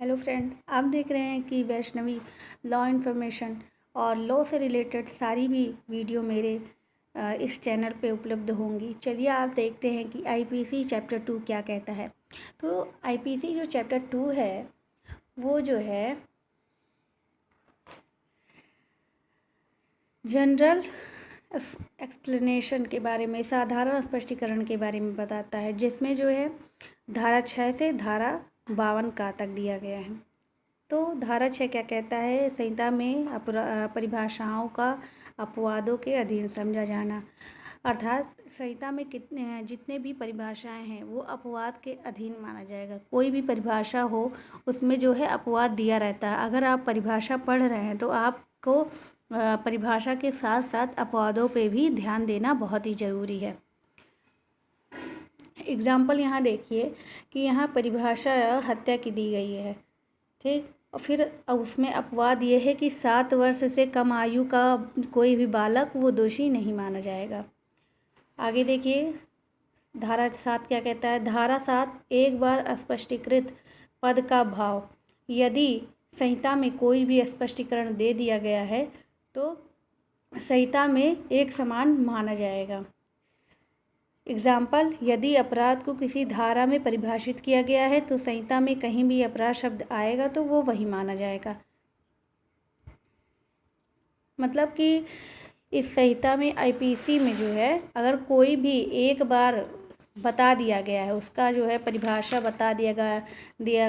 Hello friend, आप देख रहे हैं कि वैष्णवी लॉ इन्फॉर्मेशन और लॉ से रिलेटेड सारी भी वीडियो मेरे इस चैनल पे उपलब्ध होंगी। चलिए आप देखते हैं कि आईपीसी चैप्टर 2 क्या कहता है। तो आईपीसी जो चैप्टर 2 है वो जो है जनरल एक्सप्लेनेशन के बारे में, साधारण स्पष्टीकरण के बारे में बताता है, जिसमें जो है धारा 6 से धारा 52 का तक दिया गया है। तो धारा 6 क्या कहता है? संहिता में परिभाषाओं का अपवादों के अधीन समझा जाना, अर्थात संहिता में जितने भी परिभाषाएं हैं वो अपवाद के अधीन माना जाएगा। कोई भी परिभाषा हो उसमें जो है अपवाद दिया रहता है। अगर आप परिभाषा पढ़ रहे हैं तो आपको परिभाषा के साथ साथ अपवादों पे भी ध्यान देना बहुत ही ज़रूरी है। एग्जाम्पल यहाँ देखिए कि यहाँ परिभाषा हत्या की दी गई है, ठीक। और फिर उसमें अपवाद ये है कि 7 वर्ष से कम आयु का कोई भी बालक वो दोषी नहीं माना जाएगा। आगे देखिए धारा 7 क्या कहता है। धारा 7 एक बार स्पष्टीकृत पद का भाव, यदि संहिता में कोई भी स्पष्टीकरण दे दिया गया है तो संहिता में एक समान माना जाएगा। एग्जाम्पल, यदि अपराध को किसी धारा में परिभाषित किया गया है तो संहिता में कहीं भी अपराध शब्द आएगा तो वो वही माना जाएगा। मतलब कि इस संहिता में आईपीसी में जो है अगर कोई भी एक बार बता दिया गया है, उसका जो है परिभाषा बता दिया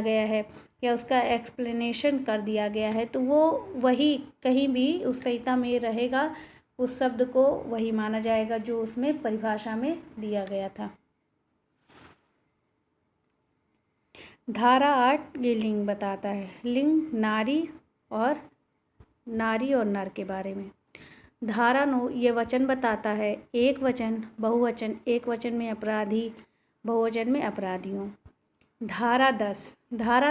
गया है या उसका एक्सप्लेनेशन कर दिया गया है तो वो वही कहीं भी उस संहिता में रहेगा, उस शब्द को वही माना जाएगा जो उसमें परिभाषा में दिया गया था। धारा 8 ये लिंग बताता है। लिंग नारी और नर के बारे में। धारा 9 ये वचन बताता है। एक वचन, बहुवचन, एक वचन में अपराधी, बहुवचन में अपराधियों। धारा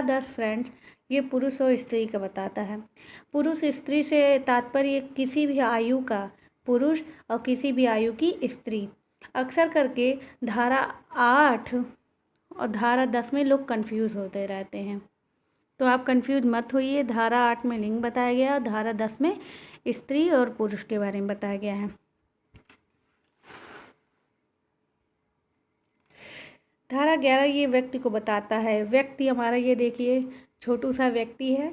10 फ्रेंड्स ये पुरुष और स्त्री का बताता है। पुरुष स्त्री से तात्पर्य किसी भी आयु का पुरुष और किसी भी आयु की स्त्री। अक्सर करके धारा 8 और धारा 10 में लोग कंफ्यूज होते रहते हैं, तो आप कंफ्यूज मत होइए। धारा 8 में लिंग बताया गया और धारा 10 में स्त्री और पुरुष के बारे में बताया गया है। धारा 11 ये व्यक्ति को बताता है। व्यक्ति हमारा ये देखिए छोटू सा व्यक्ति है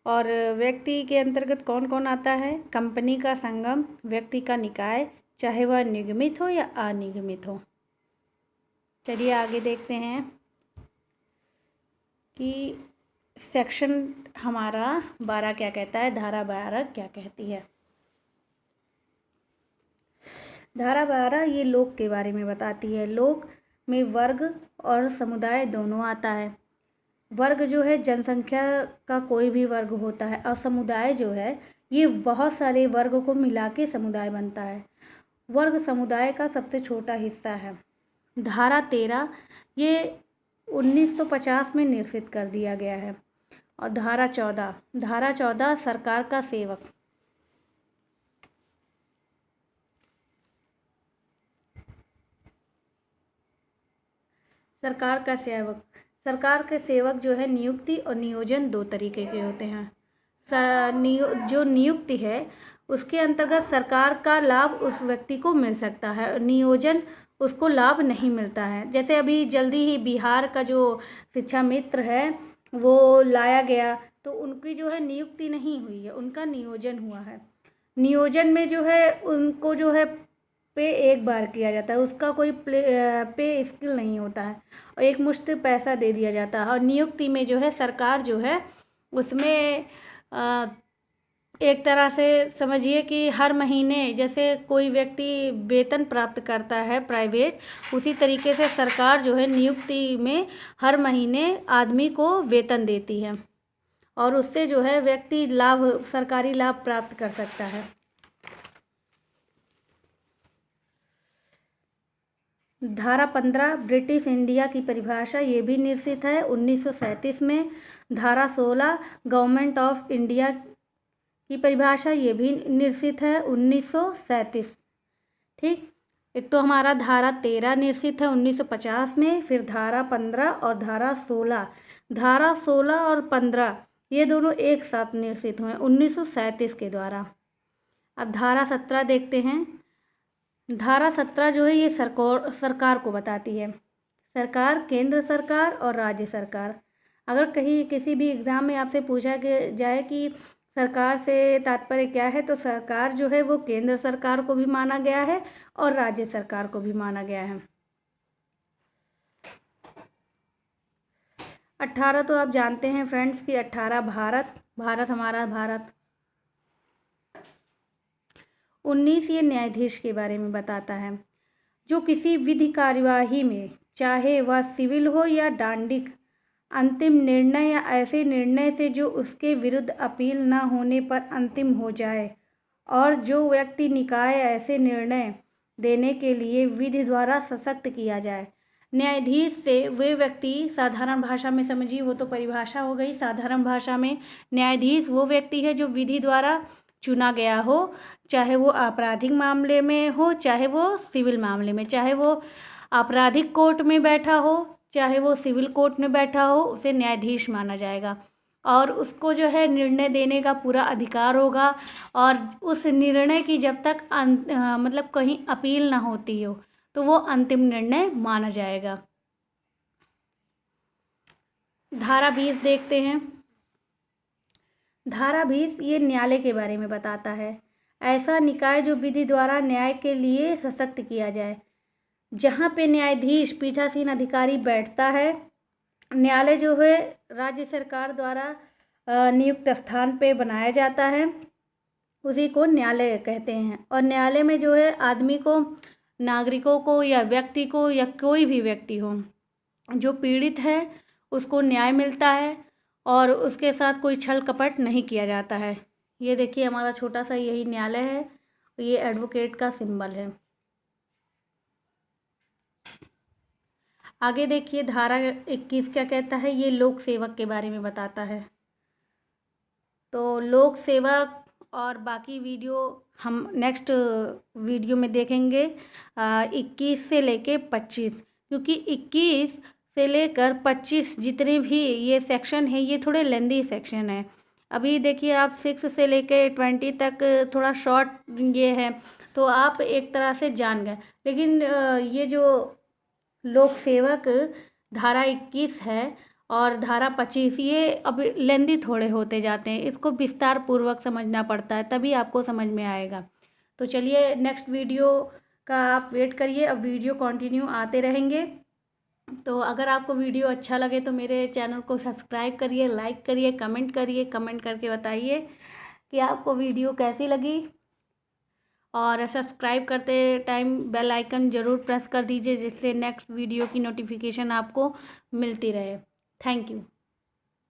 और व्यक्ति के अंतर्गत कौन कौन आता है? कंपनी का संगम, व्यक्ति का निकाय, चाहे वह निगमित हो या अनिगमित हो। चलिए आगे देखते हैं कि सेक्शन हमारा 12 क्या कहता है, धारा 12 क्या कहती है। धारा 12 ये लोक के बारे में बताती है। लोक में वर्ग और समुदाय दोनों आता है। वर्ग जो है जनसंख्या का कोई भी वर्ग होता है और समुदाय जो है ये बहुत सारे वर्ग को मिला के समुदाय बनता है। वर्ग समुदाय का सबसे छोटा हिस्सा है। धारा 13 ये 1950 में निरसित कर दिया गया है। और धारा 14 सरकार का सेवक। सरकार के सेवक जो है नियुक्ति और नियोजन दो तरीके के होते हैं। जो नियुक्ति है उसके अंतर्गत सरकार का लाभ उस व्यक्ति को मिल सकता है, नियोजन उसको लाभ नहीं मिलता है। जैसे अभी जल्दी ही बिहार का जो शिक्षा मित्र है वो लाया गया तो उनकी जो है नियुक्ति नहीं हुई है, उनका नियोजन हुआ है। नियोजन में जो है उनको जो है पे एक बार किया जाता है, उसका कोई पे स्किल नहीं होता है और एक मुश्त पैसा दे दिया जाता है। और नियुक्ति में जो है सरकार जो है उसमें एक तरह से समझिए कि हर महीने जैसे कोई व्यक्ति वेतन प्राप्त करता है प्राइवेट, उसी तरीके से सरकार जो है नियुक्ति में हर महीने आदमी को वेतन देती है और उससे जो है व्यक्ति सरकारी लाभ प्राप्त कर सकता है। धारा 15 ब्रिटिश इंडिया की परिभाषा ये भी निरसित है 1937 में। धारा 16 गवर्नमेंट ऑफ इंडिया की परिभाषा ये भी निरसित है 1937, ठीक। एक तो हमारा धारा 13 निरसित है 1950 में, फिर धारा 15 और धारा 16 धारा 16 और 15 ये दोनों एक साथ निर्मित हुए 1937 के द्वारा। अब धारा 17 देखते हैं। धारा 17 जो है ये सरकार को बताती है। सरकार, केंद्र सरकार और राज्य सरकार। अगर कहीं किसी भी एग्ज़ाम में आपसे पूछा जाए कि सरकार से तात्पर्य क्या है, तो सरकार जो है वो केंद्र सरकार को भी माना गया है और राज्य सरकार को भी माना गया है। 18 तो आप जानते हैं फ्रेंड्स कि 18 भारत हमारा भारत। 19 ये न्यायाधीश के बारे में बताता है, जो किसी विधि कार्यवाही में, चाहे वह सिविल हो या दंडिक, अंतिम निर्णय या ऐसे निर्णय से जो उसके विरुद्ध अपील न होने पर अंतिम हो जाए, और जो व्यक्ति निकाय ऐसे निर्णय देने के लिए विधि द्वारा सशक्त किया जाए। न्यायाधीश से वे व्यक्ति, साधारण भाषा में समझिए, वो तो परिभाषा हो गई। साधारण भाषा में न्यायाधीश वो व्यक्ति है जो विधि द्वारा चुना गया हो, चाहे वो आपराधिक मामले में हो, चाहे वो सिविल मामले में, चाहे वो आपराधिक कोर्ट में बैठा हो, चाहे वो सिविल कोर्ट में बैठा हो, उसे न्यायाधीश माना जाएगा। और उसको जो है निर्णय देने का पूरा अधिकार होगा, और उस निर्णय की जब तक मतलब कहीं अपील ना होती हो तो वो अंतिम निर्णय माना जाएगा। धारा 20 देखते हैं। धारा 20 ये न्यायालय के बारे में बताता है। ऐसा निकाय जो विधि द्वारा न्याय के लिए सशक्त किया जाए, जहाँ पे न्यायाधीश पीठासीन अधिकारी बैठता है। न्यायालय जो है राज्य सरकार द्वारा नियुक्त स्थान पे बनाया जाता है, उसी को न्यायालय कहते हैं। और न्यायालय में जो है आदमी को, नागरिकों को या व्यक्ति को, या कोई भी व्यक्ति हो जो पीड़ित है, उसको न्याय मिलता है और उसके साथ कोई छल कपट नहीं किया जाता है। ये देखिए हमारा छोटा सा यही न्यायालय है, ये एडवोकेट का सिंबल है। आगे देखिए धारा 21 क्या कहता है। ये लोक सेवक के बारे में बताता है। तो लोक सेवक और बाकी वीडियो हम नेक्स्ट वीडियो में देखेंगे 21 से लेके 25, क्योंकि 21 से लेकर 25 जितने भी ये सेक्शन है ये थोड़े लेंदी सेक्शन है। अभी देखिए आप 6 से लेके 20 तक थोड़ा शॉर्ट ये है, तो आप एक तरह से जान गए। लेकिन ये जो लोक सेवक धारा 21 है और धारा 25 ये अब लेंदी थोड़े होते जाते हैं, इसको विस्तार पूर्वक समझना पड़ता है, तभी आपको समझ में आएगा। तो चलिए नेक्स्ट वीडियो का आप वेट करिए, अब वीडियो कंटिन्यू आते रहेंगे। तो अगर आपको वीडियो अच्छा लगे तो मेरे चैनल को सब्सक्राइब करिए, लाइक करिए, कमेंट करिए, कमेंट करके बताइए कि आपको वीडियो कैसी लगी। और सब्सक्राइब करते टाइम बेल आइकन ज़रूर प्रेस कर दीजिए, जिससे नेक्स्ट वीडियो की नोटिफिकेशन आपको मिलती रहे। Thank you.